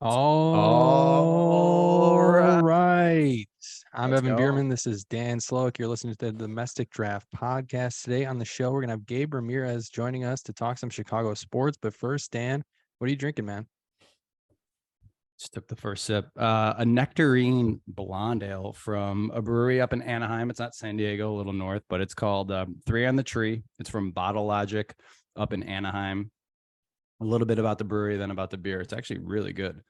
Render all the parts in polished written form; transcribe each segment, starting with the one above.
All All right. right. I'm Let's Evan go. Bierman. This is Dan Slowick. You're listening to the Domestic Draft Podcast. Today on the show, we're going to have Gabe Ramirez joining us to talk some Chicago sports. But first, Dan, what are you drinking, man? Just took the first sip. A nectarine blonde ale from a brewery up in Anaheim. It's not San Diego, a little north, but it's called Three on the Tree. It's from Bottle Logic up in Anaheim. A little bit about the brewery, then about the beer. It's actually really good.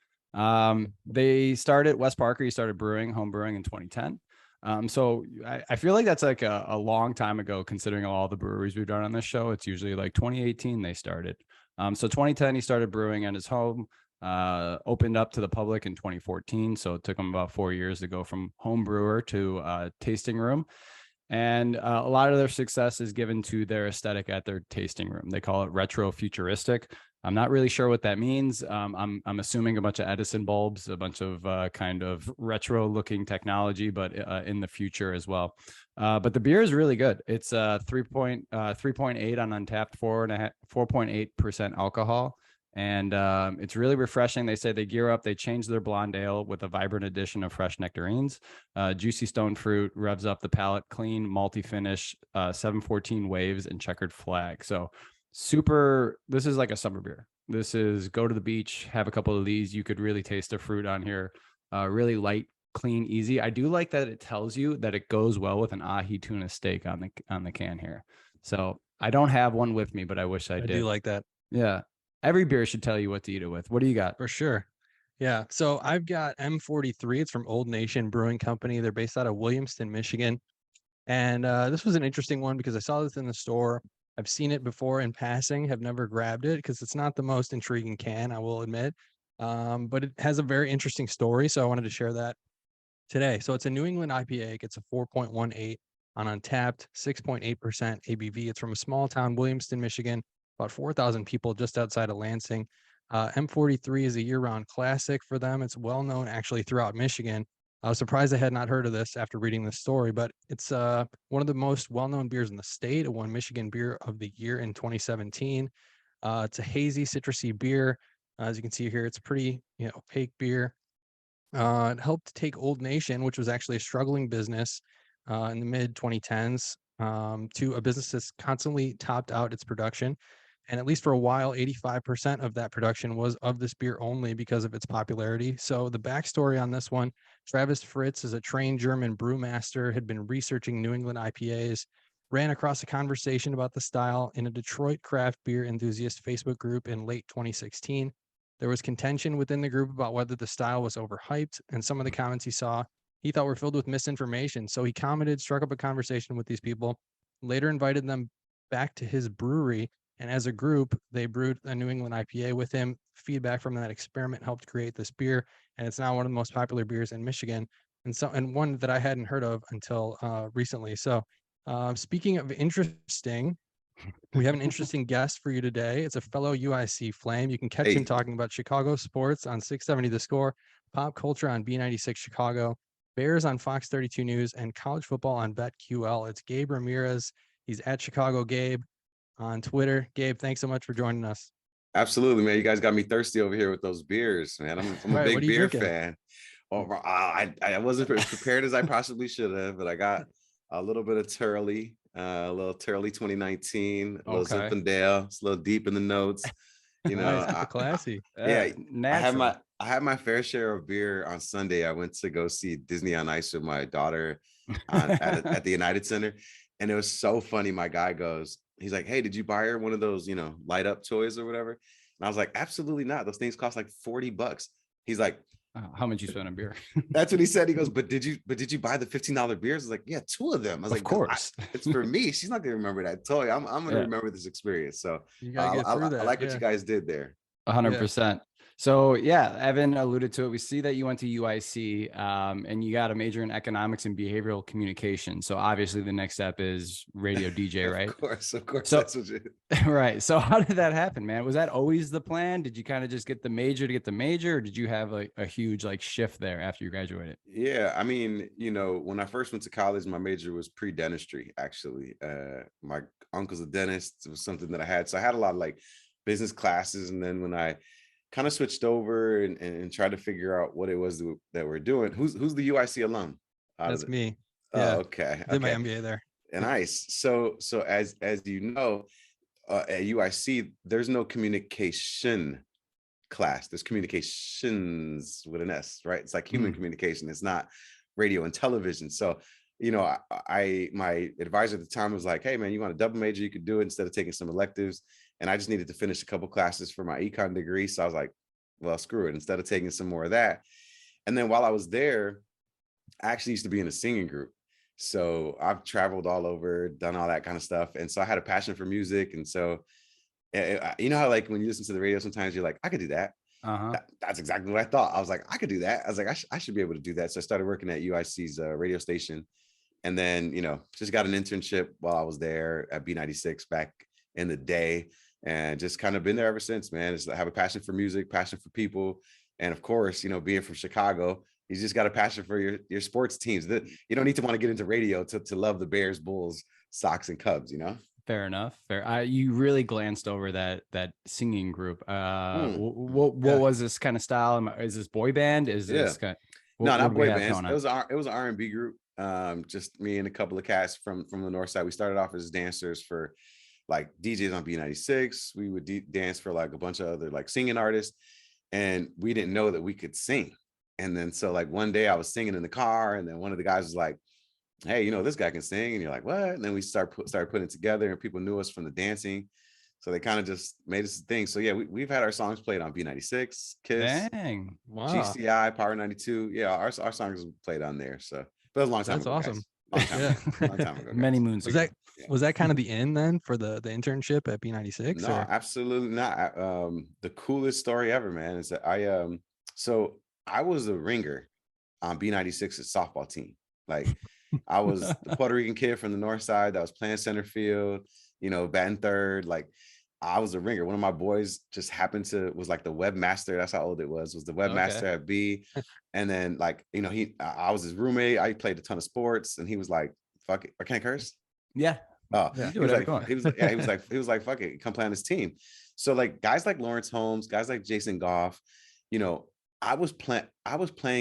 They started, Wes Parker, he started brewing, home brewing in 2010. So I feel like that's like a long time ago, considering all the breweries we've done on this show. It's usually like 2018 they started. So 2010 he started brewing at his home, opened up to the public in 2014. So it took him about 4 years to go from home brewer to tasting room. And a lot of their success is given to their aesthetic at their tasting room. They call it retro futuristic. I'm not really sure what that means. I'm assuming a bunch of Edison bulbs, a bunch of kind of retro looking technology, but in the future as well. But the beer is really good. It's 3.8 on Untapped, 4.8% alcohol, and it's really refreshing. They say they gear up. They change their blonde ale with a vibrant addition of fresh nectarines. Juicy stone fruit revs up the palate. Clean malty finish. 714 waves and checkered flag. So super, this is like a summer beer. This is go to the beach, have a couple of these. You could really taste the fruit on here. Really light, clean, easy. I do like that it tells you that it goes well with an ahi tuna steak on the can here. So I don't have one with me, but I wish I I do did. like that Yeah, every beer should tell you what to eat it with. What do you got? for sure. Yeah. So I've got M43. It's from Old Nation Brewing Company. They're based out of Williamston, Michigan. And this was an interesting one because I saw this in the store. I've seen it before in passing, have never grabbed it because it's not the most intriguing can, I will admit. But it has a very interesting story. So I wanted to share that today. So it's a New England IPA. It gets a 4.18 on Untapped, 6.8% ABV. It's from a small town, Williamston, Michigan, about 4,000 people just outside of Lansing. M43 is a year-round classic for them. It's well known actually throughout Michigan. I was surprised I had not heard of this after reading this story, but it's one of the most well-known beers in the state. It won Michigan Beer of the Year in 2017. It's a hazy, citrusy beer. As you can see here, it's a pretty opaque beer. It helped take Old Nation, which was actually a struggling business in the mid 2010s, to a business that's constantly topped out its production. And at least for a while, 85% of that production was of this beer only because of its popularity. So the backstory on this one, Travis Fritz is a trained German brewmaster, had been researching New England IPAs, ran across a conversation about the style in a Detroit craft beer enthusiast Facebook group in late 2016. There was contention within the group about whether the style was overhyped, and some of the comments he saw he thought were filled with misinformation. So he commented, struck up a conversation with these people, later invited them back to his brewery. And as a group, they brewed a New England IPA with him. Feedback from that experiment helped create this beer, and it's now one of the most popular beers in Michigan, and one that I hadn't heard of until recently. So, speaking of interesting, we have an interesting guest for you today. It's a fellow UIC Flame. You can catch him Hey, talking about Chicago sports on 670 The Score, pop culture on B96 Chicago, Bears on Fox 32 News, and college football on BetQL. It's Gabe Ramirez. He's at Chicago Gabe on Twitter. Gabe, thanks so much for joining us. absolutely, man. You guys got me thirsty over here with those beers, man. I'm All a right, what big are you beer drinking? fan. Oh, I wasn't as prepared as I possibly should have, but I got a little bit of Turley, a little Turley 2019, a little Okay. Zinfandel. It's a little deep in the notes. You know, Nice, keep it classy. yeah, Natural. I had my fair share of beer on Sunday. I went to go see Disney on Ice with my daughter at the United Center, and it was so funny. My guy goes, he's like, "Hey, did you buy her one of those, light up toys or whatever?" And I was like, "Absolutely not. Those things cost like $40." He's like, How much you spend on beer? "That's what he said." He goes, "But did you buy the $15 beers?" I was like, "Yeah, two of them." I was Of like, "Because course. it's for me. She's not gonna remember that toy. I'm gonna Yeah. remember this experience." So You got to get through I that. like what you Yeah. guys did there. 100%. So yeah, Evan alluded to it. We see that you went to UIC, and you got a major in economics and behavioral communication. So obviously the next step is radio DJ, right? Of course, So that's what you. right. So how did that happen, man? Was that always the plan? Did you kind of just get the major to get the major, or did you have a huge like shift there after you graduated? Yeah, I mean, when I first went to college, my major was pre-dentistry, actually. My uncle's a dentist. It was something that I had. So I had a lot of like business classes. And then when I kind of switched over and tried to figure out what it was that we're doing. Who's the UIC alum? That's me. Oh, Yeah. okay. Did my Okay. MBA there. Nice. So as you know, at UIC, there's no communication class. There's communications with an S, right? It's like human communication. It's not radio and television. So, you know, my advisor at the time was like, hey man, you want a double major? You could do it instead of taking some electives. And I just needed to finish a couple classes for my econ degree. So I was like, well, screw it. Instead of taking some more of that. And then while I was there, I actually used to be in a singing group. So I've traveled all over, done all that kind of stuff. And so I had a passion for music. And so, you know how like when you listen to the radio, sometimes you're like, I could do that. That's exactly what I thought. I was like, I could do that. I was like, I should be able to do that. So I started working at UIC's radio station. And then, you know, just got an internship while I was there at B96 back in the day, and just kind of been there ever since, man. I have a passion for music, passion for people. And of course, you know, being from Chicago, you just got a passion for your sports teams. You don't need to want to get into radio to love the Bears, Bulls, Sox, and Cubs, you know? Fair enough. Fair. You really glanced over that singing group. What was this kind of style? Is this boy band? Is this kind? No, not boy bands. It was an R&B group. Just me and a couple of cats from the north side. We started off as dancers for like DJs on B96. We would dance for like a bunch of other like singing artists, and we didn't know that we could sing. And then so like one day I was singing in the car, and then one of the guys was like, hey, you know, this guy can sing. And you're like, what? And then we started putting it together, and people knew us from the dancing. So they kind of just made us a thing. So yeah, we've had our songs played on B96, Kiss, Dang. Wow. GCI, Power 92. Yeah, our songs played on there. So, but it was a long time ago. That's awesome. Long time ago. Many moons ago. Was that kind of the end then for the internship at B96? No, absolutely not. The coolest story ever, man, is that I was a ringer on B96's softball team. Like I was the Puerto Rican kid from the north side that was playing center field, you know, batting third. Like I was a ringer. One of my boys just was like the webmaster. That's how old it was the webmaster at B. And then like, you know, I was his roommate. I played a ton of sports, and he was like, fuck it. I can't curse. Yeah. Oh, yeah. He was like, fuck it, come play on this team. So like guys like Lawrence Holmes, guys like Jason Goff, you know, I was playing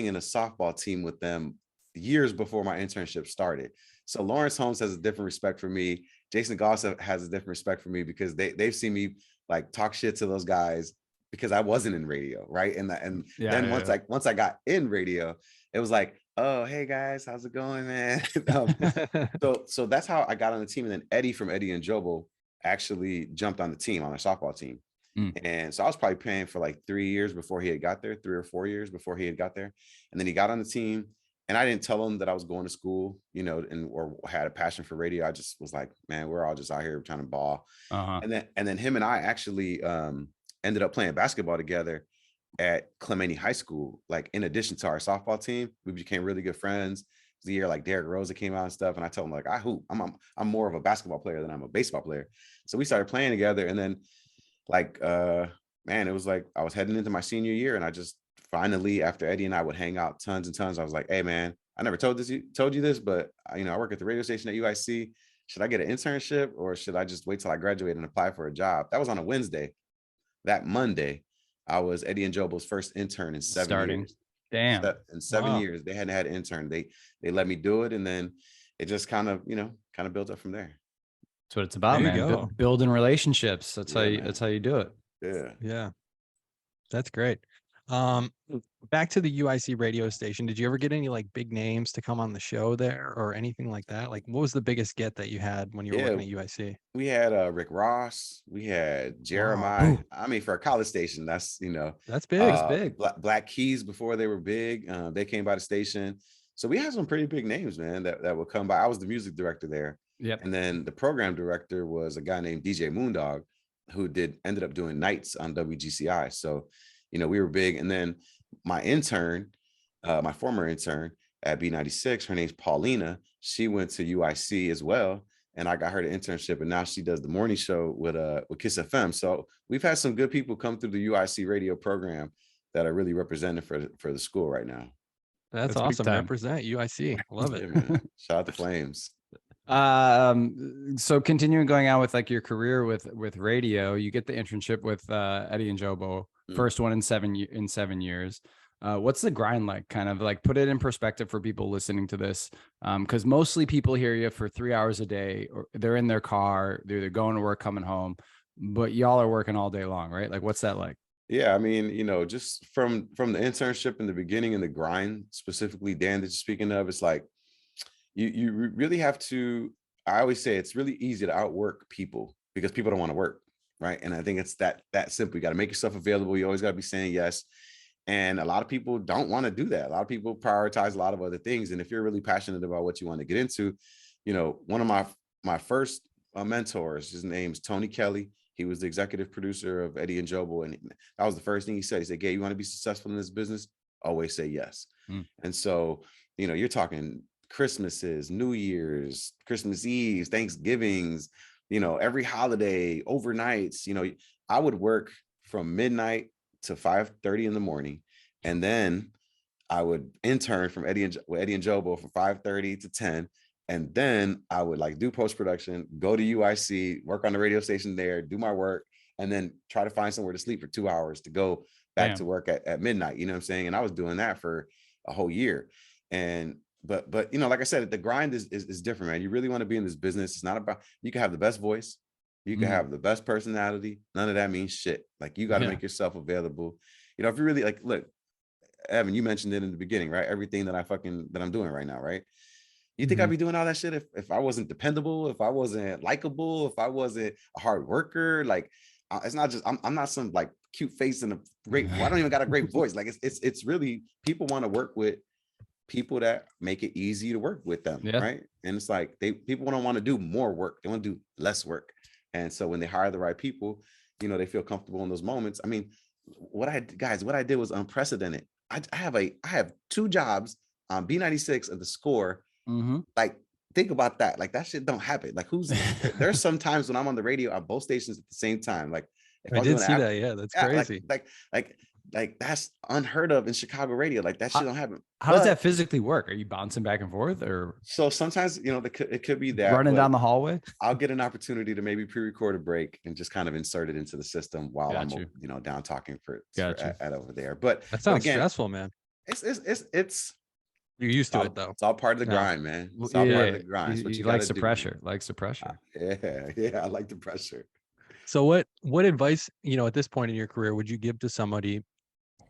in a softball team with them years before my internship started. So Lawrence Holmes has a different respect for me. Jason Goff has a different respect for me because they've seen me like talk shit to those guys because I wasn't in radio, right? And once I got in radio, it was like, oh, hey guys, how's it going, man? So that's how I got on the team. And then Eddie from Eddie and Jobo actually jumped on the team, on our softball team. And so I was probably playing for like 3 years before he had got there, 3 or 4 years before he had got there. And then he got on the team, and I didn't tell him that I was going to school, you know, or had a passion for radio. I just was like, man, we're all just out here trying to ball. And then him and I actually ended up playing basketball together at Clementi High School. Like in addition to our softball team, we became really good friends. It was the year like Derrick Rose came out and stuff. And I told him like, I hoop. I'm more of a basketball player than I'm a baseball player. So we started playing together. And then like, man, it was like I was heading into my senior year, and I just finally, after Eddie and I would hang out tons and tons, I was like, hey man, I never told you this, but you know, I work at the radio station at UIC. Should I get an internship, or should I just wait till I graduate and apply for a job? That was on a Wednesday. That Monday, I was Eddie and Jobo's first intern in 7 years. Damn. In 7 years, they hadn't had an intern. They let me do it, and then it just kind of built up from there. That's what it's about, man. Building relationships. That's how you do it. Yeah. That's great. Back to the UIC radio station. Did you ever get any like big names to come on the show there or anything like that? Like what was the biggest get that you had when you were working at UIC? We had Rick Ross, we had Jeremiah. Wow. I mean, for a college station, that's that's big. It's big. Black Keys, before they were big, they came by the station. So we had some pretty big names, man, that would come by. I was the music director there. Yep. And then the program director was a guy named DJ Moondog, who ended up doing nights on WGCI. So, you know, we were big. And then my intern, my former intern at B96, her name's Paulina. She went to UIC as well, and I got her the internship, and now she does the morning show with Kiss FM. So we've had some good people come through the UIC radio program that are really represented for the school right now. That's awesome. Represent UIC. Love it. Yeah, shout out to Flames. So continuing going on with like your career with radio, you get the internship with Eddie and Jobo. First one in 7 years. What's the grind like? Kind of like put it in perspective for people listening to this. Because mostly people hear you for 3 hours a day, or they're in their car, they're either going to work, coming home, but y'all are working all day long, right? Like, what's that like? Yeah, I mean, just from the internship in the beginning and the grind, specifically, Dan, that you're speaking of, it's like you really have to. I always say it's really easy to outwork people because people don't want to work, right? And I think it's that simple. You got to make yourself available. You always got to be saying yes. And a lot of people don't want to do that. A lot of people prioritize a lot of other things. And if you're really passionate about what you want to get into, one of my first mentors, his name's Tony Kelly. He was the executive producer of Eddie and Jobo. And that was the first thing he said. He said, "Gabe, you want to be successful in this business? Always say yes." And so, you're talking Christmases, New Year's, Christmas Eves, Thanksgivings, every holiday, overnights. I would work from midnight to 5:30 in the morning. And then I would intern from Eddie and Jobo from 5:30 to 10. And then I would like do post-production, go to UIC, work on the radio station there, do my work, and then try to find somewhere to sleep for 2 hours to go back to work at midnight. You know what I'm saying? And I was doing that for a whole year. And but like I said, the grind is different, man. You really want to be in this business. It's not about, you can have the best voice, you can have the best personality. None of that means shit. Like, you got to make yourself available. If you really like, look, Evan, you mentioned it in the beginning, right? Everything that I'm doing right now, right? You think I'd be doing all that shit if I wasn't dependable, if I wasn't likable, if I wasn't a hard worker? Like, it's not just, I'm not some like cute face and a great, I don't even got a great voice. Like, it's really, people want to work with people that make it easy to work with them, right? And it's like, people don't want to do more work, they want to do less work. And so when they hire the right people, they feel comfortable in those moments. I mean, what I did was unprecedented. I have 2 jobs on B96 of the score. Like, think about that. Like, that shit don't happen. Like, there's some times when I'm on the radio on both stations at the same time. Like, if I did see that. Yeah, that's crazy. Like that's unheard of in Chicago radio. Like, that shit don't happen. How does that physically work? Are you bouncing back and forth, or so sometimes it could be that running down the hallway? I'll get an opportunity to maybe pre-record a break and just kind of insert it into the system while I'm down talking at over there. But that sounds stressful, man. It's you're used to it though. It's all part of the grind, man. It's all part of the grind. You likes the pressure. Likes the pressure. Yeah, I like the pressure. So what advice, at this point in your career, would you give to somebody?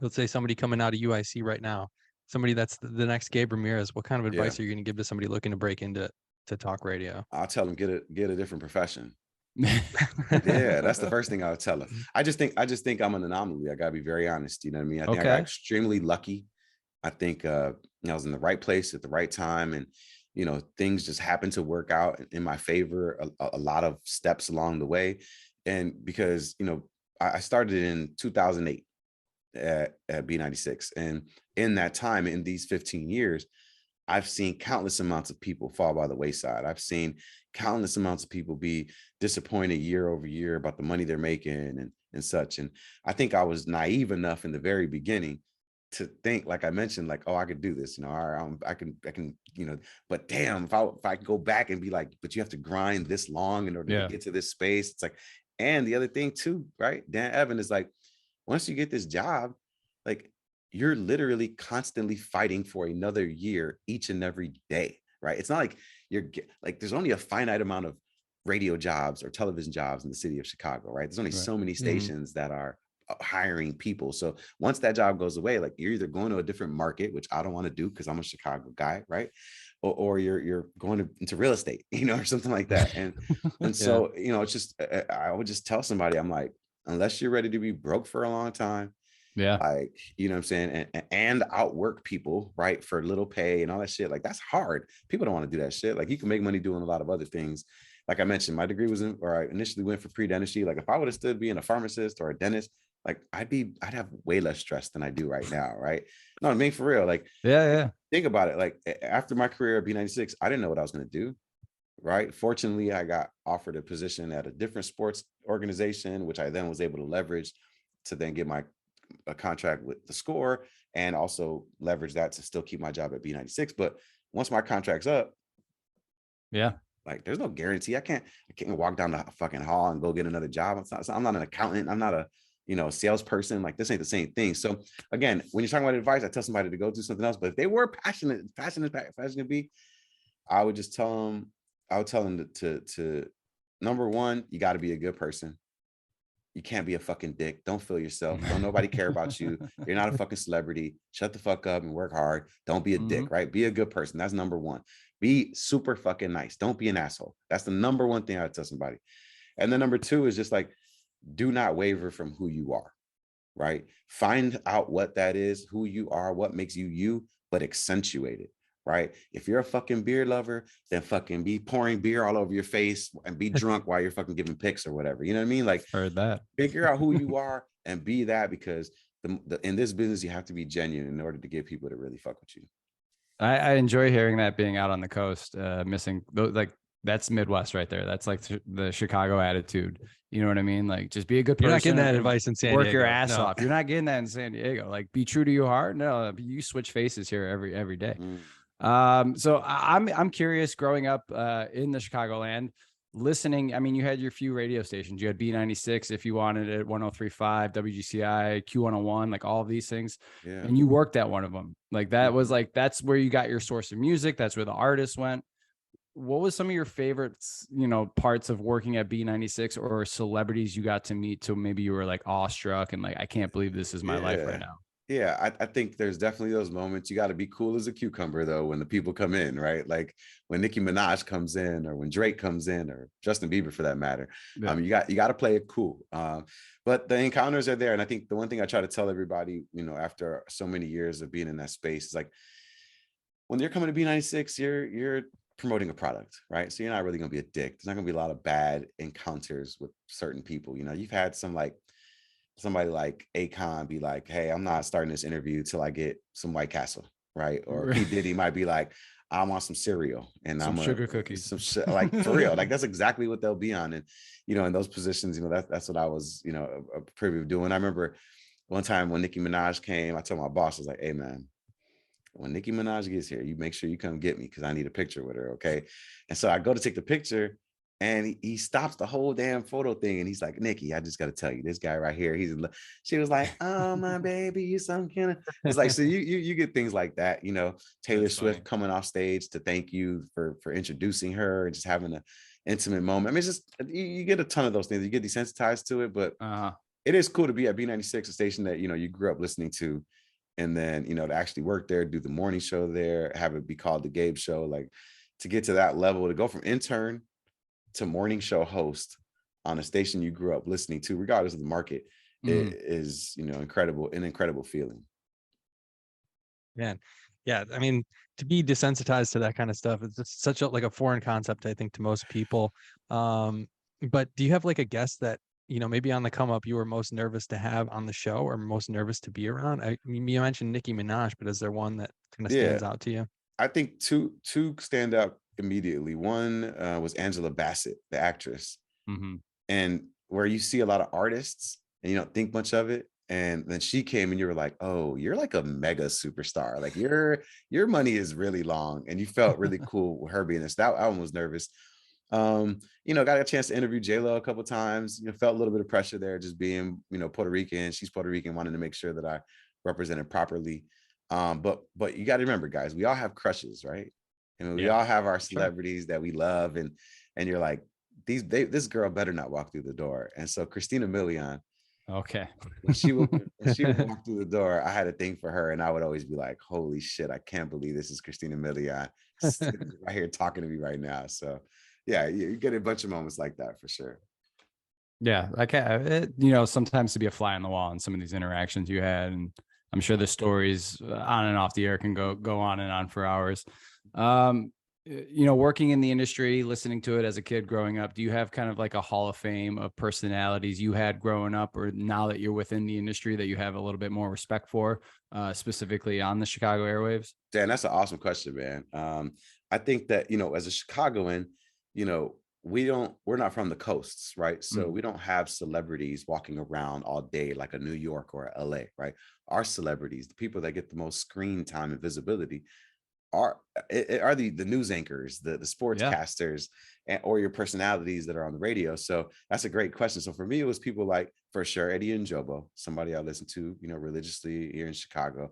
Let's say somebody coming out of UIC right now, somebody that's the next Gabe Ramirez. What kind of advice are you going to give to somebody looking to break into talk radio? I'll tell them get a different profession. Yeah, that's the first thing I would tell them. I just think I'm an anomaly. I gotta be very honest. You know what I mean? I think I got extremely lucky. I think I was in the right place at the right time, and things just happened to work out in my favor. A lot of steps along the way, and because I started in 2008 at B96, and in that time, in these 15 years, I've seen countless amounts of people fall by the wayside. I've seen countless amounts of people be disappointed year over year about the money they're making and such. And I think I was naive enough in the very beginning to think, like I mentioned, like, oh, I could do this, I can, but damn, if I could go back and be like, but you have to grind this long in order to get to this space. It's like, and the other thing too, right? Dan Evan is like, once you get this job, like, you're literally constantly fighting for another year each and every day, right? It's not like there's only a finite amount of radio jobs or television jobs in the city of Chicago, right? There's only so many stations that are hiring people. So once that job goes away, like, you're either going to a different market, which I don't want to do because I'm a Chicago guy, right? Or you're going into real estate, or something like that. And so, it's just, I would just tell somebody, I'm like, unless you're ready to be broke for a long time, like, what I'm saying, and outwork people, right, for little pay and all that shit, like, that's hard. People don't want to do that shit. Like, you can make money doing a lot of other things. Like I mentioned, my degree was I initially went for pre-dentistry. Like, if I would have stood being a pharmacist or a dentist, like, I'd have way less stress than I do right now, right? No, I mean, for real. Like, think about it. Like, after my career at B96, I didn't know what I was going to do, right? Fortunately, I got offered a position at a different sports organization, which I then was able to leverage to then get a contract with the Score, and also leverage that to still keep my job at B96. But once my contract's up, like, there's no guarantee. I can't walk down the fucking hall and go get another job. I'm not an accountant. I'm not a salesperson. Like, this ain't the same thing. So again, when you're talking about advice, I tell somebody to go do something else. But if they were passionate be, I would just tell them, to number one, you got to be a good person. You can't be a fucking dick. Don't feel yourself. Don't nobody care about you. You're not a fucking celebrity. Shut the fuck up and work hard. Don't be a dick, right? Be a good person. That's number one. Be super fucking nice. Don't be an asshole. That's the number one thing I would tell somebody. And then number two is just like, do not waver from who you are, right? Find out what that is, who you are, what makes you you, but accentuate it, right? If you're a fucking beer lover, then fucking be pouring beer all over your face and be drunk while you're fucking giving pics or whatever. You know what I mean? Like, Heard that. Figure out who you are and be that, because in this business, you have to be genuine in order to get people to really fuck with you. I enjoy hearing that, being out on the coast, missing like, that's Midwest right there. That's like the Chicago attitude. You know what I mean? Like, just be a good person. You're not getting that advice in San Diego. Work your ass No. off. You're not getting that in San Diego. Like, be true to your heart. No, you switch faces here every day. So I'm curious, growing up in the Chicagoland, listening. I mean, you had your few radio stations. You had B96 if you wanted it, 103.5, WGCI, Q101, like all of these things. Yeah. And you worked at one of them. Like, that was like, that's where you got your source of music. That's where the artists went. What was some of your favorites, parts of working at B96, or celebrities you got to meet, so maybe you were like awestruck and like, I can't believe this is my life right now? Yeah, I think there's definitely those moments. You got to be cool as a cucumber, though, when the people come in, right? Like when Nicki Minaj comes in, or when Drake comes in, or Justin Bieber for that matter. Yeah. You got to play it cool. But the encounters are there. And I think the one thing I try to tell everybody, after so many years of being in that space, is like, when you're coming to B96, you're promoting a product, right? So you're not really going to be a dick. There's not going to be a lot of bad encounters with certain people. You've had somebody like Akon be like, hey, I'm not starting this interview till I get some White Castle, right? Or P. Diddy might be like, I want some cereal and some sugar cookies, some shit, like, for real. Like, that's exactly what they'll be on. And, in those positions, that's what I was, a privy of doing. I remember one time when Nicki Minaj came, I told my boss, I was like, hey man, when Nicki Minaj gets here, you make sure you come get me, because I need a picture with her, okay? And so I go to take the picture, and he stops the whole damn photo thing, and he's like, Nikki, I just got to tell you, this guy right here, she was like, oh, my baby, you some kind of, it's like, so you get things like that, Taylor Swift coming off stage to thank you for introducing her and just having an intimate moment. I mean, it's just, you get a ton of those things. You get desensitized to it, but it is cool to be at B96, a station that, you grew up listening to. And then, to actually work there, do the morning show there, have it be called the Gabe Show, like, to get to that level, to go from intern to morning show host on a station you grew up listening to, regardless of the market, it is, incredible, an incredible feeling. Man, yeah. I mean, to be desensitized to that kind of stuff, it's just such a foreign concept, I think, to most people. But do you have like a guest that, maybe on the come up, you were most nervous to have on the show, or most nervous to be around? I mean, you mentioned Nicki Minaj, but is there one that kind of stands out to you? I think two stand out immediately. One was Angela Bassett, the actress, and where you see a lot of artists and you don't think much of it. And then she came and you were like, oh, you're like a mega superstar. Like, your money is really long. And you felt really cool with her being this. That one was nervous. Got a chance to interview J-Lo a couple of times, felt a little bit of pressure there, just being, Puerto Rican. She's Puerto Rican, wanting to make sure that I represented properly. But you got to remember, guys, we all have crushes, right? And we all have our celebrities that we love. And you're like, this girl better not walk through the door. And so Christina Milian, okay, when she would walk through the door, I had a thing for her, and I would always be like, holy shit, I can't believe this is Christina Milian right here talking to me right now. So yeah, you get a bunch of moments like that for sure. Yeah, sometimes to be a fly on the wall in some of these interactions you had, and I'm sure the stories on and off the air can go on and on for hours. Working in the industry, listening to it as a kid growing up, do you have kind of like a hall of fame of personalities you had growing up, or now that you're within the industry, that you have a little bit more respect for, specifically on the Chicago airwaves? Dan, that's an awesome question, man. I think that, as a Chicagoan, we're not from the coasts, right? So we don't have celebrities walking around all day like a New York or a LA, right? Our celebrities, the people that get the most screen time and visibility, are the news anchors, the sportscasters, or your personalities that are on the radio. So that's a great question. So for me, it was people like, for sure, Eddie and Jobo, somebody I listen to, religiously here in Chicago.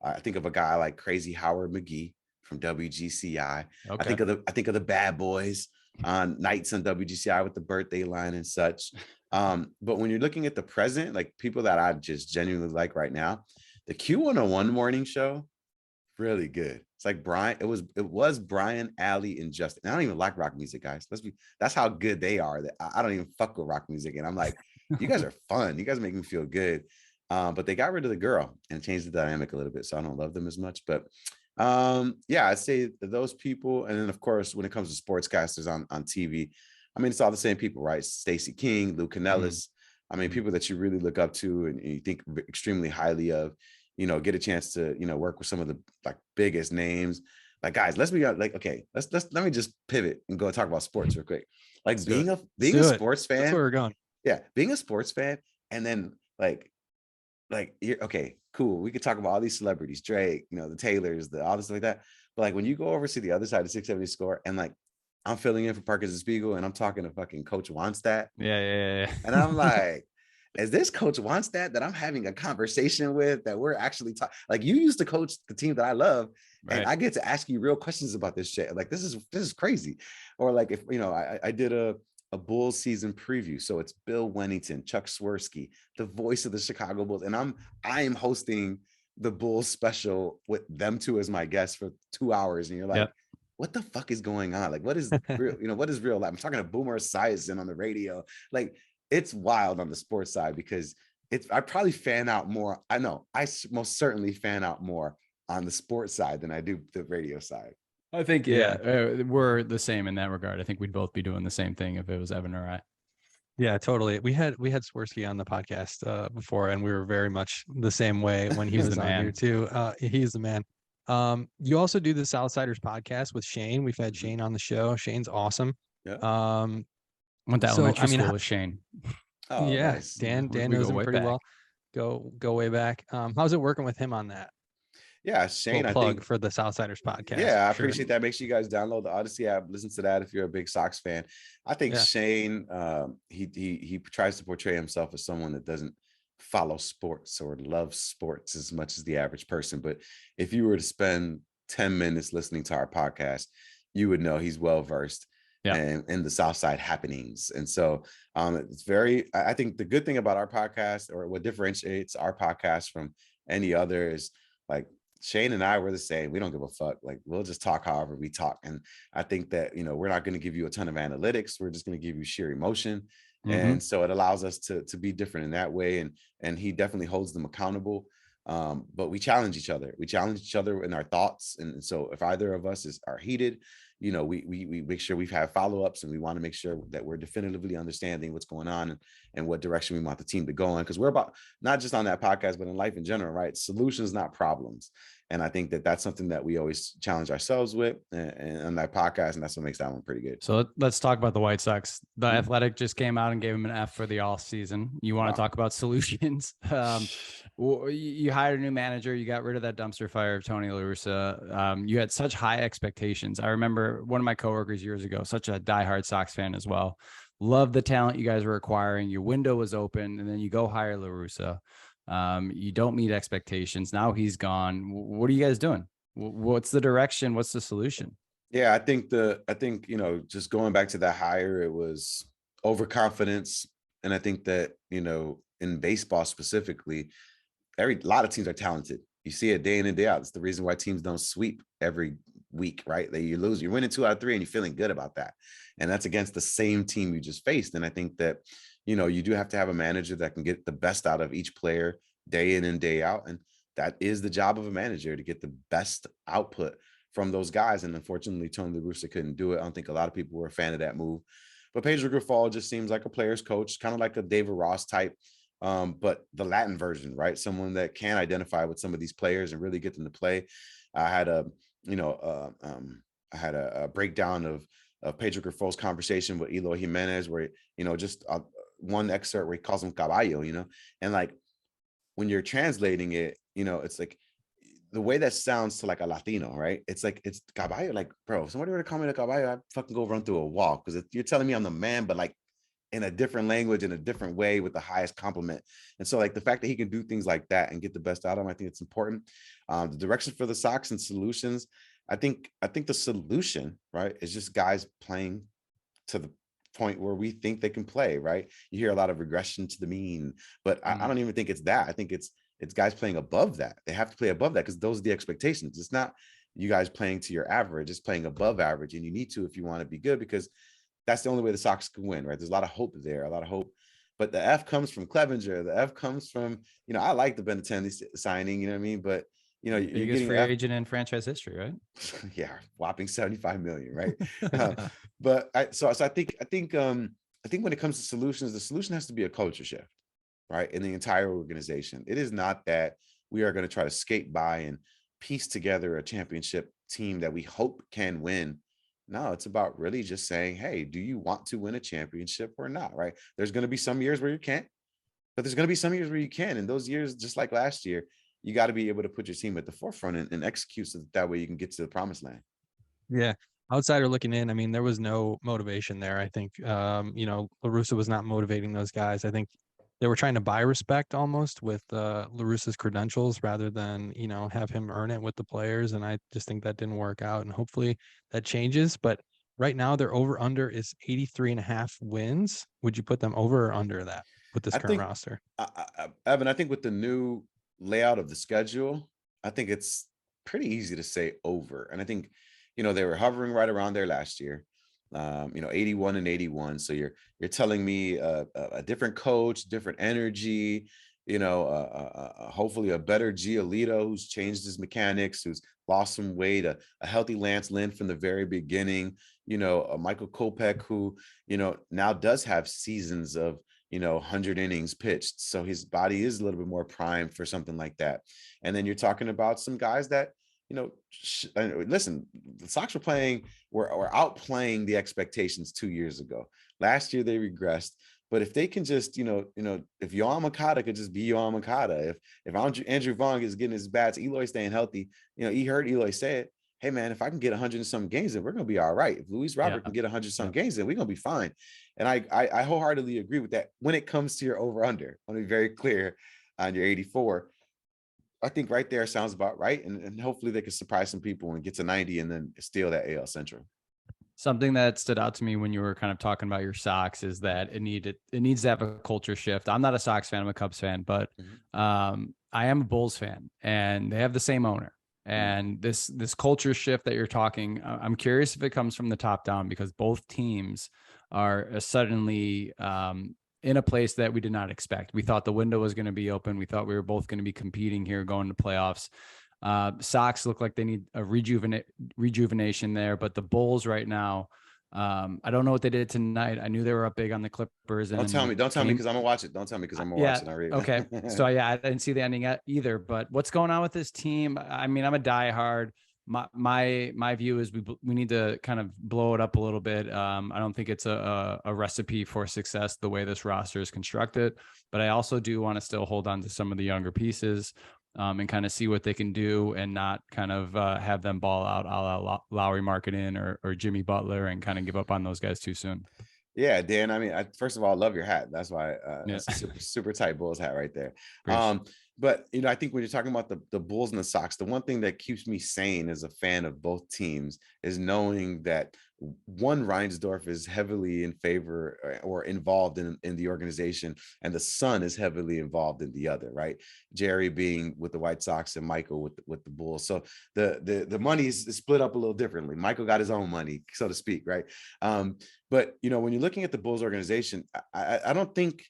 I think of a guy like Crazy Howard McGee from WGCI. Okay. I think of the Bad Boys on nights on WGCI with the birthday line and such. But when you're looking at the present, like people that I just genuinely like right now, the Q101 morning show, really good. It's like Brian. It was Brian, Alley, and Justin. And I don't even like rock music, guys. That's how good they are. That I don't even fuck with rock music. And I'm like, you guys are fun. You guys make me feel good. But they got rid of the girl and changed the dynamic a little bit. So I don't love them as much. But yeah, I'd say those people. And then of course, when it comes to sportscasters on TV, I mean, it's all the same people, right? Stacey King, Lou Canellis. I mean, people that you really look up to and you think extremely highly of. Get a chance to, work with some of the like biggest names. Like, guys, let's be like, okay, let me just pivot and go talk about sports real quick. Like being a sports fan. That's where we're going. Yeah. Being a sports fan. And then like you're okay, cool. We could talk about all these celebrities, Drake, the Taylors, all this stuff like that. But like when you go over to the other side of 670 Score and like I'm filling in for Parkers and Spiegel and I'm talking to fucking Coach Wannstedt. Yeah. And I'm like, is this Coach Wannstedt that I'm having a conversation with that we're actually talking? Like you used to coach the team that I love, right. And I get to ask you real questions about this shit. Like this is crazy. Or like if I did a Bulls season preview, so it's Bill Wennington, Chuck Swirsky, the voice of the Chicago Bulls, and I am hosting the Bulls special with them two as my guests for 2 hours, and you're like. Yep. What the fuck is going on? Like, what is real? What is real life? I'm talking to Boomer Esiason on the radio. Like, it's wild on the sports side because I probably fan out more. I know I most certainly fan out more on the sports side than I do the radio side. I think, we're the same in that regard. I think we'd both be doing the same thing if it was Evan or I. Yeah, totally. We had Swirsky on the podcast before, and we were very much the same way when he was on here too. He's the man. You also do the Southsiders podcast with Shane. We've had Shane on the show. Shane's awesome. Yeah. Went to elementary school with Shane. Oh, yeah. Nice. Dan knows him pretty well. Go way back. How's it working with him on that? Yeah, Shane. I think for the Southsiders podcast. Yeah, I appreciate that. Make sure you guys download the Odyssey app. Listen to that if you're a big Sox fan. I think Shane, he tries to portray himself as someone that doesn't follow sports or love sports as much as the average person. But if you were to spend 10 minutes listening to our podcast, you would know he's well versed in the South Side happenings. And so I think the good thing about our podcast, or what differentiates our podcast from any other, is like Shane and I were the same. We don't give a fuck. Like we'll just talk however we talk. And I think that, we're not going to give you a ton of analytics. We're just going to give you sheer emotion. And so it allows us to be different in that way. And he definitely holds them accountable. But we challenge each other. We challenge each other in our thoughts. And so if either of us are heated, we make sure we've had follow-ups, and we want to make sure that we're definitively understanding what's going on and what direction we want the team to go in. Because we're about, not just on that podcast, but in life in general, right? Solutions, not problems. And I think that that's something that we always challenge ourselves with and on that podcast. And that's what makes that one pretty good. So let's talk about the White Sox. The Athletic just came out and gave him an F for the off season. You want to talk about solutions? You hired a new manager. You got rid of that dumpster fire of Tony La Russa. You had such high expectations. I remember one of my coworkers years ago, such a diehard Sox fan as well. Loved the talent you guys were acquiring. Your window was open, and then you go hire La Russa. You don't meet expectations. Now he's gone. What are you guys doing? What's the direction? What's the solution? Yeah, I think just going back to that hire, it was overconfidence. And I think that, in baseball specifically, a lot of teams are talented. You see it day in and day out. It's the reason why teams don't sweep every week, right? That you lose, you're winning 2 out of 3 and you're feeling good about that. And that's against the same team you just faced. And I think that, you do have to have a manager that can get the best out of each player day in and day out. And that is the job of a manager, to get the best output from those guys. And unfortunately, Tony La Russa couldn't do it. I don't think a lot of people were a fan of that move. But Pedro Grifol just seems like a player's coach, kind of like a David Ross type, but the Latin version, right? Someone that can identify with some of these players and really get them to play. I had a breakdown of Pedro Grifol's conversation with Eloy Jimenez, where, just one excerpt where he calls him caballo, and like when you're translating it, it's like the way that sounds to like a Latino, right? It's like, it's caballo. Like, bro, if somebody were to call me a caballo, I'd fucking go run through a wall, because you're telling me I'm the man, but like in a different language, in a different way, with the highest compliment. And so like the fact that he can do things like that and get the best out of him, I think it's important. The direction for the Sox and solutions, I think the solution, right, is just guys playing to the point where we think they can play, right? You hear a lot of regression to the mean, but I don't even think it's that. I think it's guys playing above that. They have to play above that, because those are the expectations. It's not you guys playing to your average, it's playing above average, and you need to if you want to be good, because that's the only way the Sox can win, right? There's a lot of hope there, a lot of hope. But the F comes from Clevenger. The F comes from, I like the Benintendi signing, you know what I mean? But, you're Biggest getting free F. agent in franchise history, right? Yeah, whopping 75 million, right? But I think when it comes to solutions, the solution has to be a culture shift, right? In the entire organization. It is not that we are going to try to skate by and piece together a championship team that we hope can win. No, it's about really just saying, hey, do you want to win a championship or not, right? There's going to be some years where you can't, but there's going to be some years where you can. And those years, just like last year, you got to be able to put your team at the forefront and execute, so that way you can get to the promised land. Yeah. Outsider looking in, I mean, there was no motivation there. I think, La Russa was not motivating those guys. I think they were trying to buy respect almost with La Russa's credentials, rather than, have him earn it with the players. And I just think that didn't work out. And hopefully that changes. But right now, their over under is 83.5 wins. Would you put them over or under that with this I current think, roster? Evan, I think with the new layout of the schedule, I think it's pretty easy to say over. And I think, they were hovering right around there last year, 81 and 81. So you're telling me a different coach, different energy, hopefully a better Giolito, who's changed his mechanics, who's lost some weight, a healthy Lance Lynn from the very beginning, a Michael Kopech, who, now does have seasons of, 100 innings pitched. So his body is a little bit more primed for something like that. And then you're talking about some guys that, listen, the Sox were outplaying the expectations 2 years ago. Last year they regressed. But if they can just, if Yoan Moncada could just be Yoan Moncada, if Andrew Vaughn is getting his bats, Eloy staying healthy, he heard Eloy say it. Hey man, if I can get 100 and some games, then we're gonna be all right. If Luis Robert can get 100 some games, then we're gonna be fine. And I wholeheartedly agree with that. When it comes to your over under, I want to be very clear on your 84. I think right there sounds about right. And hopefully they can surprise some people and get to 90 and then steal that AL Central. Something that stood out to me when you were kind of talking about your Sox is that it needs to have a culture shift. I'm not a Sox fan, I'm a Cubs fan, but I am a Bulls fan, and they have the same owner. And this culture shift that you're talking, I'm curious if it comes from the top down, because both teams are suddenly in a place that we did not expect. We thought the window was going to be open. We thought we were both going to be competing here, going to playoffs. Sox look like they need a rejuvenation there, but the Bulls right now, I don't know what they did tonight. I knew they were up big on the Clippers. And Don't tell me because I'm gonna watch it. Don't tell me because I'm gonna watch it. I really... Okay. So yeah, I didn't see the ending yet either. But what's going on with this team? I mean, I'm a diehard. My view is we need to kind of blow it up a little bit. I don't think it's a recipe for success the way this roster is constructed, but I also do want to still hold on to some of the younger pieces. And kind of see what they can do, and not kind of have them ball out a la Lowry Markkanen or Jimmy Butler, and kind of give up on those guys too soon. Yeah, Dan. I mean, first of all, I love your hat. That's why that's a super tight Bulls hat right there. But I think when you're talking about the Bulls and the Sox, the one thing that keeps me sane as a fan of both teams is knowing that one, Reinsdorf is heavily in favor or involved in the organization, and the son is heavily involved in the other, right? Jerry being with the White Sox and Michael with the Bulls. So the money is split up a little differently. Michael got his own money, so to speak, right? But when you're looking at the Bulls organization, I don't think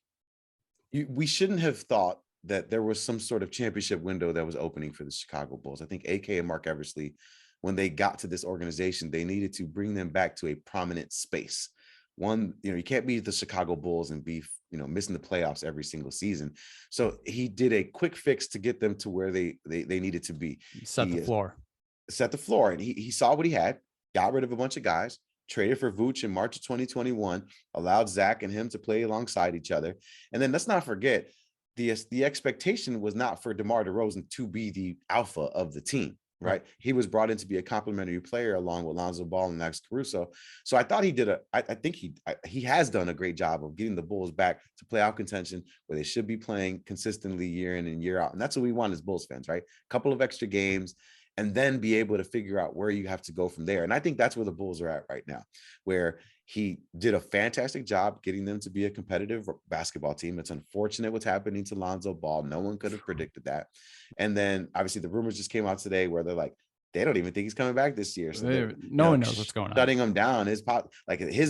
we shouldn't have thought that there was some sort of championship window that was opening for the Chicago Bulls. I think AK and Mark Eversley, when they got to this organization, they needed to bring them back to a prominent space. One, you can't be the Chicago Bulls and be, missing the playoffs every single season. So he did a quick fix to get them to where they needed to be. Set the floor. And he saw what he had, got rid of a bunch of guys, traded for Vooch in March of 2021, allowed Zach and him to play alongside each other. And then let's not forget, the expectation was not for DeMar DeRozan to be the alpha of the team, right? He was brought in to be a complementary player along with Lonzo Ball and Max Caruso. So I thought he did I think he has done a great job of getting the Bulls back to playoff contention where they should be playing consistently year in and year out. And that's what we want as Bulls fans, right? A couple of extra games and then be able to figure out where you have to go from there. And I think that's where the Bulls are at right now, where he did a fantastic job getting them to be a competitive basketball team. It's unfortunate what's happening to Lonzo Ball. No one could have predicted that. And then obviously the rumors just came out today where they're like, they don't even think he's coming back this year. So no one knows what's going on. Shutting him down. His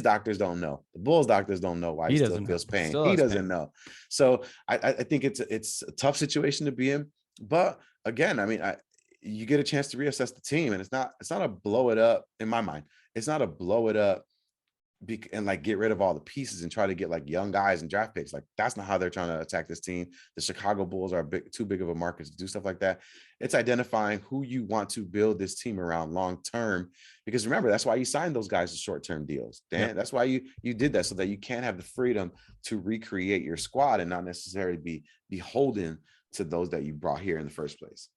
doctors don't know. The Bulls doctors don't know why he still feels pain. He doesn't know. So I think it's a tough situation to be in. But again, I mean, you get a chance to reassess the team, and it's not a blow it up in my mind. It's not a blow it up and like get rid of all the pieces and try to get like young guys and draft picks. Like that's not how they're trying to attack this team. The Chicago Bulls are too big of a market to do stuff like that. It's identifying who you want to build this team around long term, because remember, that's why you signed those guys to short-term deals. Dan, That's why you did that, so that you can have the freedom to recreate your squad and not necessarily be beholden to those that you brought here in the first place.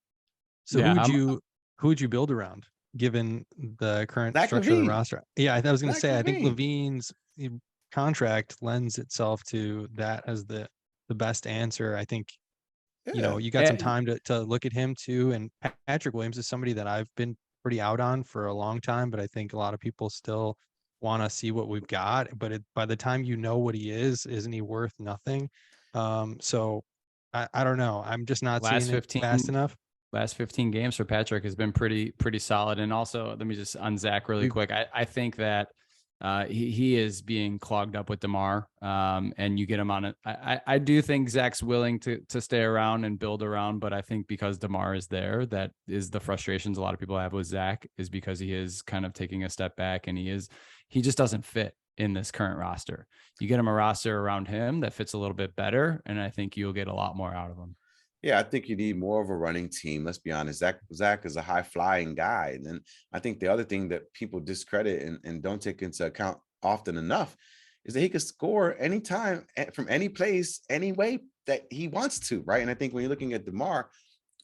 So who would you build around, given the current structure of the roster? Yeah, I was going to say, I think LaVine's contract lends itself to that as the best answer. I think, you got some time to look at him too. And Patrick Williams is somebody that I've been pretty out on for a long time, but I think a lot of people still want to see what we've got. But by the time you know what he is, isn't he worth nothing? So I don't know. I'm just not seeing it fast enough. Last 15 games for Patrick has been pretty solid. And also, let me just on Zach really quick. I think that he is being clogged up with DeMar, and you get him on it. I do think Zach's willing to stay around and build around, but I think because DeMar is there, that is the frustrations a lot of people have with Zach, is because he is kind of taking a step back, and he just doesn't fit in this current roster. You get him a roster around him that fits a little bit better, and I think you'll get a lot more out of him. Yeah, I think you need more of a running team. Let's be honest. Zach is a high flying guy. And then I think the other thing that people discredit and don't take into account often enough is that he could score anytime from any place, any way that he wants to, right? And I think when you're looking at DeMar,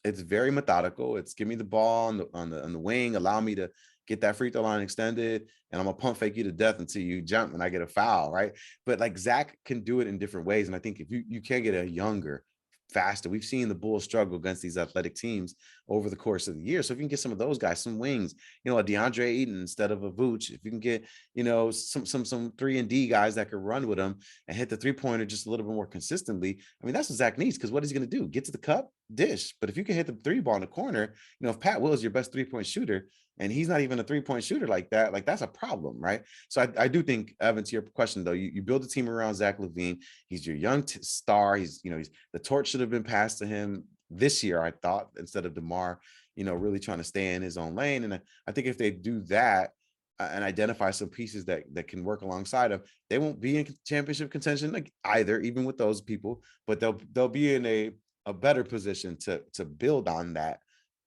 it's very methodical. It's give me the ball on the wing, allow me to get that free throw line extended, and I'm gonna pump fake you to death until you jump and I get a foul, right? But like Zach can do it in different ways. And I think if you can get a younger, faster. We've seen the Bulls struggle against these athletic teams over the course of the year. So if you can get some of those guys, some wings, a DeAndre Ayton instead of a Vooch, if you can get, some 3-and-D guys that can run with them and hit the three-pointer just a little bit more consistently. I mean, that's what Zach needs, because what is he going to do? Get to the cup, dish. But if you can hit the three ball in the corner, if Pat Will is your best three-point shooter and he's not even a three-point shooter like that, like that's a problem, right? So I do think, Evan, to your question though, you build a team around Zach LaVine. He's your young star. He's the torch should have been passed to him this year, I thought, instead of DeMar, really trying to stay in his own lane. And I think if they do that and identify some pieces that can work alongside him, they won't be in championship contention like either, even with those people, but they'll be in a better position to build on that,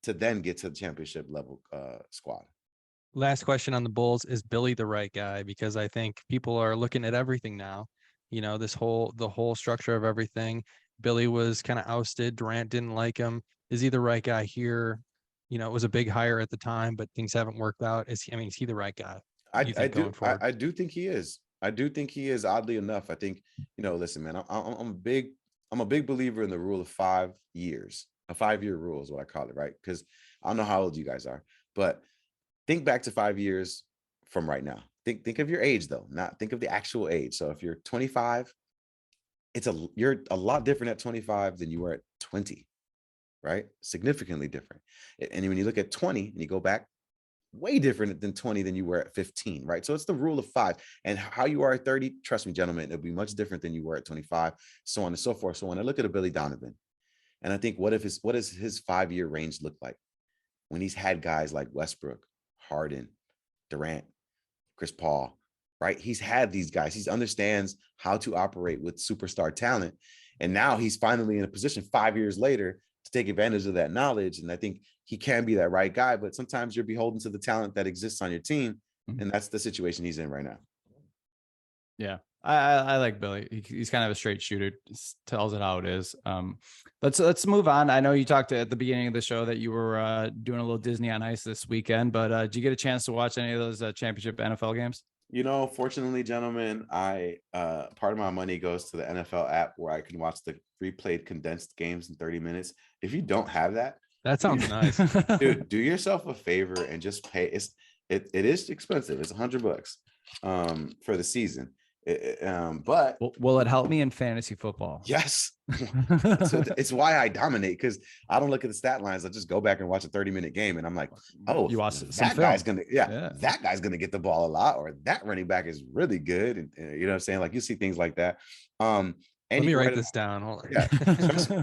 to then get to the championship level squad. Last question on the Bulls: is Billy the right guy? Because I think people are looking at everything now. The whole structure of everything. Billy was kind of ousted. Durant didn't like him. Is he the right guy here? It was a big hire at the time, but things haven't worked out. Is he the right guy? I do think he is. I do think he is, oddly enough. I think, listen, man, I'm a big believer in the rule of 5 years. A 5-year rule is what I call it, right? Because I don't know how old you guys are, but think back to 5 years from right now. Think of your age though, not think of the actual age. So if you're 25, you're a lot different at 25 than you were at 20, right? Significantly different. And when you look at 20 and you go back, way different than 20 than you were at 15, right? So it's the rule of 5. And how you are at 30, trust me, gentlemen, it'll be much different than you were at 25, so on and so forth. So when I look at a Billy Donovan, and I think, what does his 5-year range look like when he's had guys like Westbrook, Harden, Durant, Chris Paul, right? He's had these guys. He understands how to operate with superstar talent. And now he's finally in a position 5 years later to take advantage of that knowledge. And I think he can be that right guy, but sometimes you're beholden to the talent that exists on your team. And that's the situation he's in right now. Yeah. I like Billy. He's kind of a straight shooter. Just tells it how it is. Let's move on. I know you talked at the beginning of the show that you were doing a little Disney on Ice this weekend, but did you get a chance to watch any of those championship NFL games? Fortunately, gentlemen, I part of my money goes to the NFL app where I can watch the replayed condensed games in 30 minutes. If you don't have that, That sounds nice. dude, do yourself a favor and just pay. It is expensive. It's $100 for the season. But will it help me in fantasy football? yes, so it's why I dominate, because I don't look at the stat lines. I just go back and watch a 30-minute game, and I'm like, oh, you watch that guy's gonna, that guy's gonna get the ball a lot, or that running back is really good, and you know what I'm saying? Like, you see things like that. Let me write this down. Hold on. Yeah,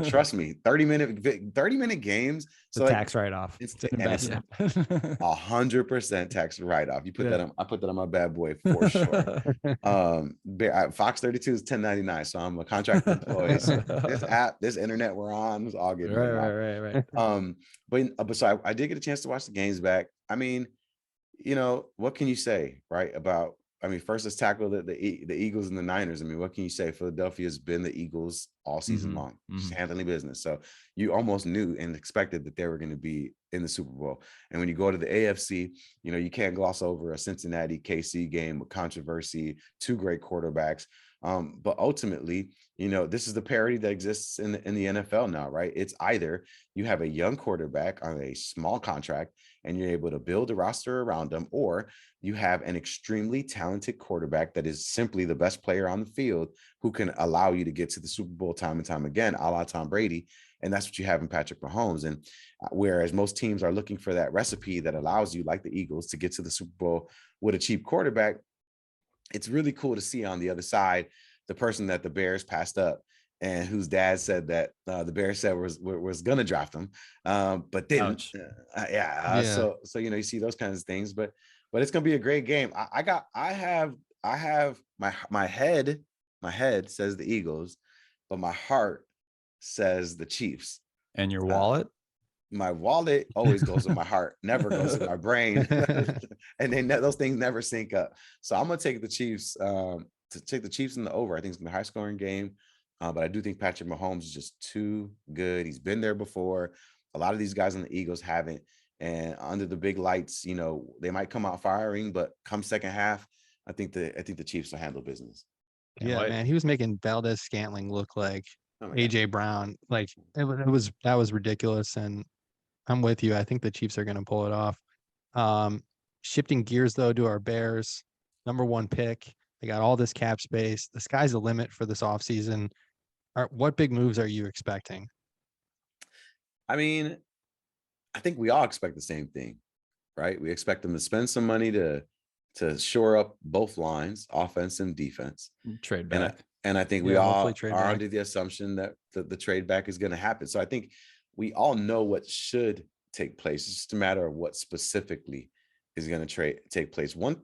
trust me, 30-minute games. So it's a tax write-off. It's 100% tax write-off. You put that on. I put that on my bad boy for sure. Fox 32 is 1099, so I'm a contract employee. So this app, this internet we're on, is all good. Right. But so I did get a chance to watch the games back. I mean, what can you say, right? First let's tackle the Eagles and the Niners. I mean, what can you say? Philadelphia's been the Eagles all season long, just handling business. So you almost knew and expected that they were going to be in the Super Bowl. And when you go to the AFC, you can't gloss over a Cincinnati KC game with controversy, two great quarterbacks. But ultimately, this is the parity that exists in the NFL now, right? It's either you have a young quarterback on a small contract and you're able to build a roster around them, or you have an extremely talented quarterback that is simply the best player on the field who can allow you to get to the Super Bowl time and time again, a la Tom Brady. And that's what you have in Patrick Mahomes. And whereas most teams are looking for that recipe that allows you, like the Eagles, to get to the Super Bowl with a cheap quarterback, it's really cool to see on the other side the person that the Bears passed up and whose dad said that the Bears said was going to draft him, but didn't. So you see those kinds of things, but it's going to be a great game. I have my head says the Eagles, but my heart says the Chiefs. And your wallet? My wallet always goes with my heart, never goes with my brain. And then those things never sync up. So I'm going to take the Chiefs, in the over. I think it's going to be a high scoring game. But I do think Patrick Mahomes is just too good. He's been there before. A lot of these guys on the Eagles haven't. And under the big lights, they might come out firing, but come second half, I think the Chiefs will handle business. Man, he was making Valdez-Scantling look like AJ Brown. Like that was ridiculous. And I'm with you. I think the Chiefs are going to pull it off. Shifting gears though to our Bears, #1 pick. They got all this cap space. The sky's the limit for this offseason. What big moves are you expecting? I mean, I think we all expect the same thing, right? We expect them to spend some money to shore up both lines, offense and defense. Trade back. And I think we all are under the assumption that the trade back is going to happen. So I think we all know what should take place. It's just a matter of what specifically is going to take place. One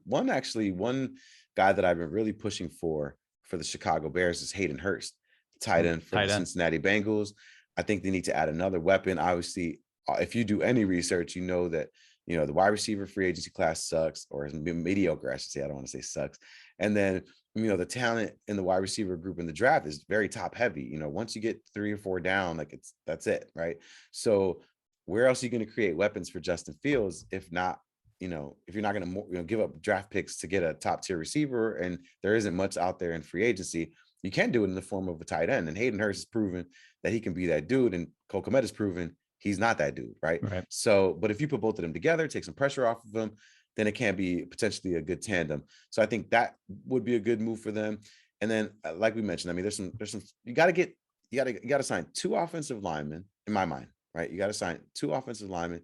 guy that I've been really pushing for the Chicago Bears is Hayden Hurst, tight end for the Cincinnati Bengals. I think they need to add another weapon. Obviously, if you do any research, you know that the wide receiver free agency class sucks, or is mediocre, I should say. I don't want to say sucks. And then the talent in the wide receiver group in the draft is very top heavy. Once you get 3 or 4 down, that's it, right? So where else are you going to create weapons for Justin Fields if not? If you're not going to give up draft picks to get a top tier receiver, and there isn't much out there in free agency, you can do it in the form of a tight end. And Hayden Hurst has proven that he can be that dude, and Cole Kmet has proven he's not that dude, right? So, but if you put both of them together, take some pressure off of them, then it can be potentially a good tandem. So I think that would be a good move for them. And then, like we mentioned, I mean, there's some you got to sign 2 offensive linemen in my mind, right? You got to sign 2 offensive linemen.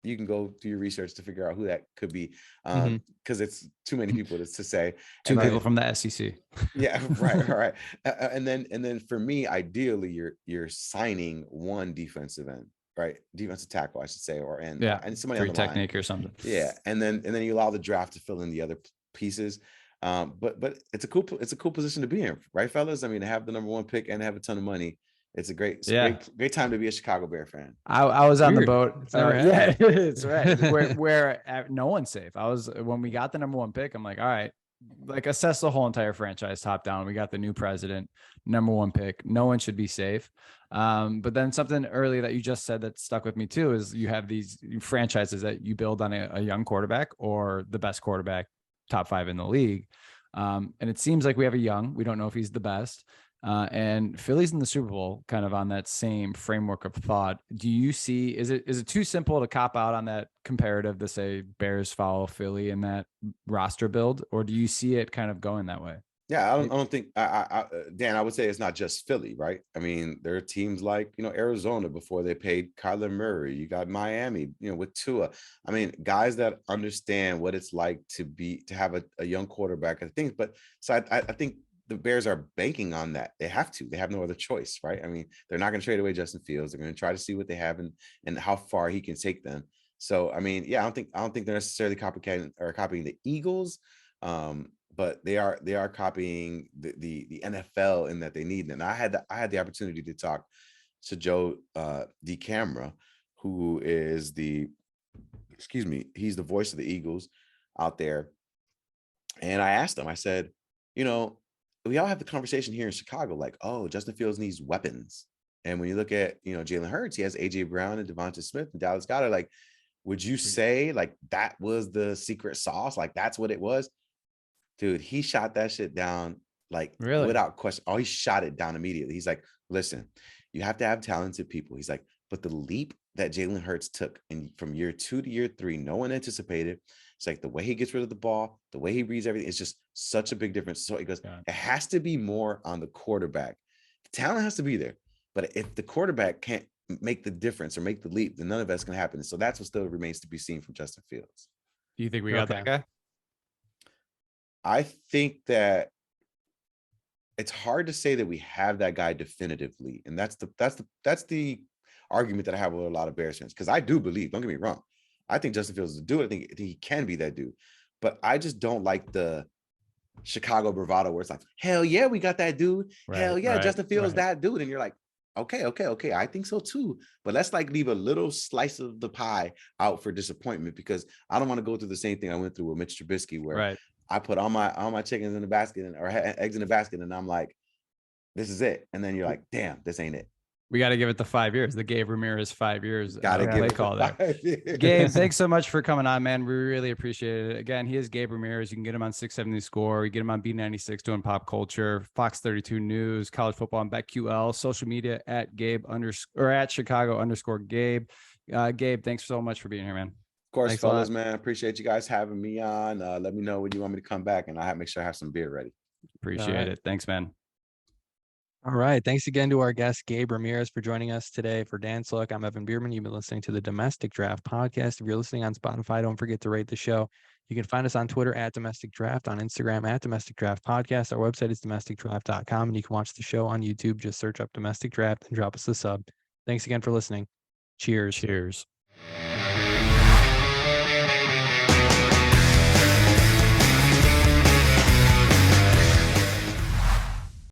You can go do your research to figure out who that could be, because it's too many people to say. 2 people from the SEC. Yeah, right. And then for me, ideally, you're signing 1 defensive end, right? Defensive tackle, I should say, and somebody on the technique line. Or something. Yeah, and then you allow the draft to fill in the other pieces. But it's a cool position to be in, right, fellas? I mean, to have the #1 pick and have a ton of money. It's a great time to be a Chicago Bear fan. I was on the boat. Yeah, it's right. Where no one's safe. When we got the #1 pick, I'm like, all right, like assess the whole entire franchise top down. We got the new president, number one pick. No one should be safe. But then something early that you just said that stuck with me too is you have these franchises that you build on a young quarterback or the best quarterback, top 5 in the league. And it seems like we have a young, we don't know if he's the best. And Philly's in the Super Bowl, kind of on that same framework of thought. Do you see, is it too simple to cop out on that comparative to say Bears follow Philly in that roster build, or do you see it kind of going that way? Yeah, I don't think Dan, I would say it's not just Philly, right? I mean, there are teams like, Arizona before they paid Kyler Murray. You got Miami, with Tua. I mean, guys that understand what it's like to have a young quarterback and things. But so I think the Bears are banking on that. They have to. They have no other choice, right? I mean, they're not going to trade away Justin Fields. They're going to try to see what they have and how far he can take them. So, I mean, yeah, I don't think they're necessarily copying the Eagles. But they are copying the NFL in that they need. And I had the opportunity to talk to Joe DeCamara, who is he's the voice of the Eagles out there. And I asked him, I said, we all have the conversation here in Chicago, like, oh, Justin Fields needs weapons. And when you look at, Jalen Hurts, he has AJ Brown and Devonta Smith and Dallas Goedert. Like, would you say like that was the secret sauce? Like that's what it was? Dude, he shot that shit down like Really? without question. Oh, he shot it down immediately. He's like, listen, you have to have talented people. He's like, but the leap that Jalen Hurts took from year 2 to year 3, no one anticipated. It's like the way he gets rid of the ball, the way he reads everything, it's just such a big difference. So he goes, It has to be more on the quarterback. The talent has to be there. But if the quarterback can't make the difference or make the leap, then none of that's going to happen. So that's what still remains to be seen from Justin Fields. Do you think we got that guy? I think that it's hard to say that we have that guy definitively. And that's the argument that I have with a lot of Bears fans. Because I do believe, don't get me wrong, I think Justin Fields is a dude. I think he can be that dude. But I just don't like the Chicago bravado where it's like, hell yeah, we got that dude. Hell yeah, Justin Fields, that dude. And you're like, okay. I think so too. But let's like leave a little slice of the pie out for disappointment, because I don't want to go through the same thing I went through with Mitch Trubisky, where I put all my chickens in the basket or eggs in the basket, and I'm like, this is it. And then you're like, damn, this ain't it. We got to give it the 5 years. The Gabe Ramirez 5 years. Got to give it call there. Gabe, thanks so much for coming on, man. We really appreciate it. Again, he is Gabe Ramirez. You can get him on 670 Score. You get him on B96 doing pop culture, Fox 32 News, college football, and BetQL. Social media at Chicago_Gabe. Gabe, thanks so much for being here, man. Of course, thanks, fellas, man. Appreciate you guys having me on. Let me know when you want me to come back, and I'll make sure I have some beer ready. Appreciate it. Thanks, man. All right. Thanks again to our guest, Gabe Ramirez, for joining us today. For Dan Slook, I'm Evan Bierman. You've been listening to the Domestic Draft Podcast. If you're listening on Spotify, don't forget to rate the show. You can find us on Twitter at Domestic Draft, on Instagram at Domestic Draft Podcast. Our website is domesticdraft.com, and you can watch the show on YouTube. Just search up Domestic Draft and drop us a sub. Thanks again for listening. Cheers. Cheers.